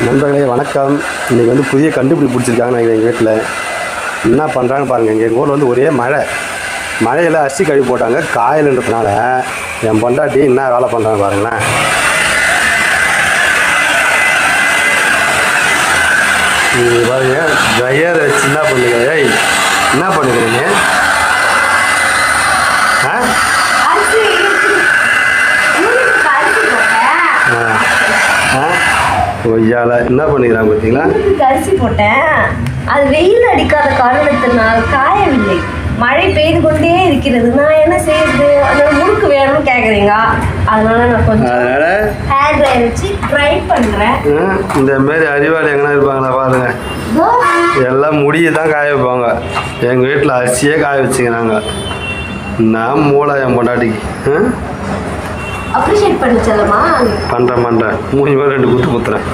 நண்பர்களே வணக்கம். இன்றைக்கி வந்து புதிய கண்டுபிடிப்பு பிடிச்சிருக்காங்க. நான் எங்கள் வீட்டில் என்ன பண்ணுறாங்க பாருங்கள். எங்கள் ஊரில் வந்து ஒரே மழையில் அரிசி கழுவி போட்டாங்க. காயலுன்றதுனால என் பொண்டாட்டி என்ன வேலை பண்ணுறாங்க பாருங்களேன். நீங்கள் பாருங்க, ட்ரையரை வச்சு என்ன பண்ணுங்க. என்ன பண்ணுறீங்க? ஒய்யால என்ன பண்ணிக்கிறாங்க பார்த்தீங்களா? அரிசி போட்டேன், அது வெயில் அடிக்காத காரணத்தினால் காயவில்லை. மழை பெய்து கொண்டே இருக்கிறது. நான் என்ன செய்யுது? அதனால முறுக்கு வேணும்னு கேட்குறீங்க. அதனால நான் கொஞ்சம் ஹேர் ட்ரையர் வச்சு ட்ரை பண்ணுறேன். இந்த மாதிரி அறிவாளி எங்கன்னா இருப்பாங்களா பாருங்க. எல்லாம் முடியை தான் காய வைப்பாங்க. எங்கள் வீட்டில் அரிசியே காய வச்சுக்கிறாங்க. நான் மூளை என் பொண்டாட்டிக்கு அப்ரிஷியேட் பண்ணி செல்லமா பண்ணுறேன். மூணு பேர் 2 குத்துறேன்.